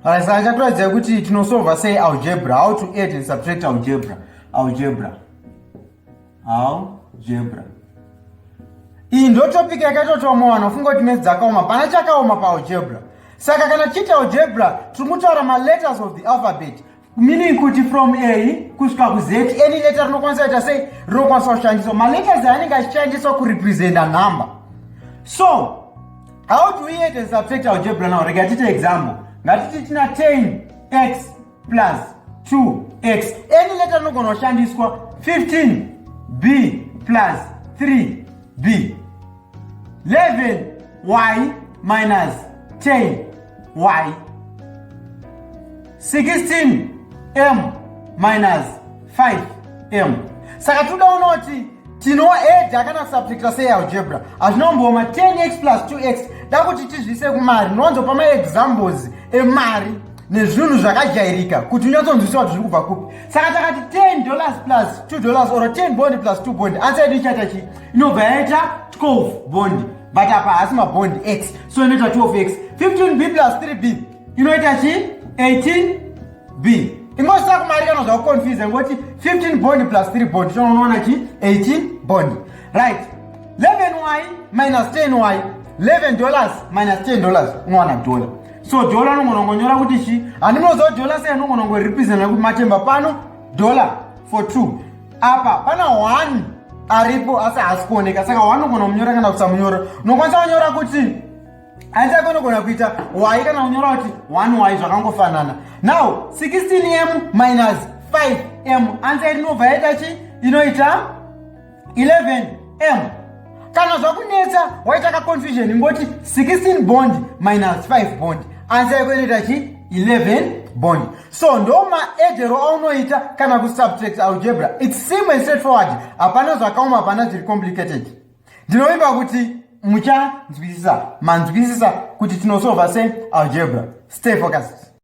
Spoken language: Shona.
Alright, saka chatoradza kuti tinosolva sei algebra, how to add and subtract algebra. Iyi ndo topic yakatotomo wanofunga kuti mezi dzakaoma, pana chakaoma paalgebra. Saka kana tichita algebra timutaura ma letters of the alphabet, meaning kuti from A kusvika ku Z any letter rinokwanisa kuita sei, rinokwanisa kushandiswa. Ma letters anenge achishandiswa kurepresent a number. So how do we add and subtract algebra now? Rega tiite example. Ngatiti tina 10x plus 2x. Any letter rinogona kushandiswa 15b plus 3b. 11y minus 10y. 16m minus 5m. Saka tudaona kuti tinoedza kana subtracta sei algebra. Azvinomboma 10x plus 2x dakuti tizvise kumari. Nonzopa maexamples emari nezvinhu zvakajairika kuti unyatsonzwiswa kuti zviri kubva kupi. Saka takati $10 plus $2 or 10 bond plus 2 bond. Answer yedu ichaita chi? Inobva yaita 12 bond. But apa hasi mabond x. So inoita 12x. 15b plus 3b inoita chi? 18b. Ingosaka kumari kana zvakuconfuse ngoti 15 bond plus 3 bond tinoona chi? 18 bond. Right. 11y minus 10y. $11 minus $10 unowana dollar. So dollar nongononyora kuti chi? Handinoziva dollar sei nongonongorepresenta kuti matemba pano dollar for 2. Apa pana 1 aripo asi hasi kuoneka. Saka 1 nogona kunyora kana kusamunyora. Unokwanisa kunyora kuti hanzi yako inogona kuita y kana kunyora kuti 1y zvakangofanana. Now 16m minus 5m answer inobva yaita chi? Inoita 11m. Kana zvakunetsa waita ka confusion ngoti 16 bond minus 5 bond answer yako inoita chi? 11 bond. So ndo maedero aunoita kana kusubtract algebra. It's simple and straightforward. Hapana zvakaoma, hapana zviri complicated. Ndinovimba kuti muchanzwisisa, manzwisisa kuti tinosolva sei algebra. Stay focused.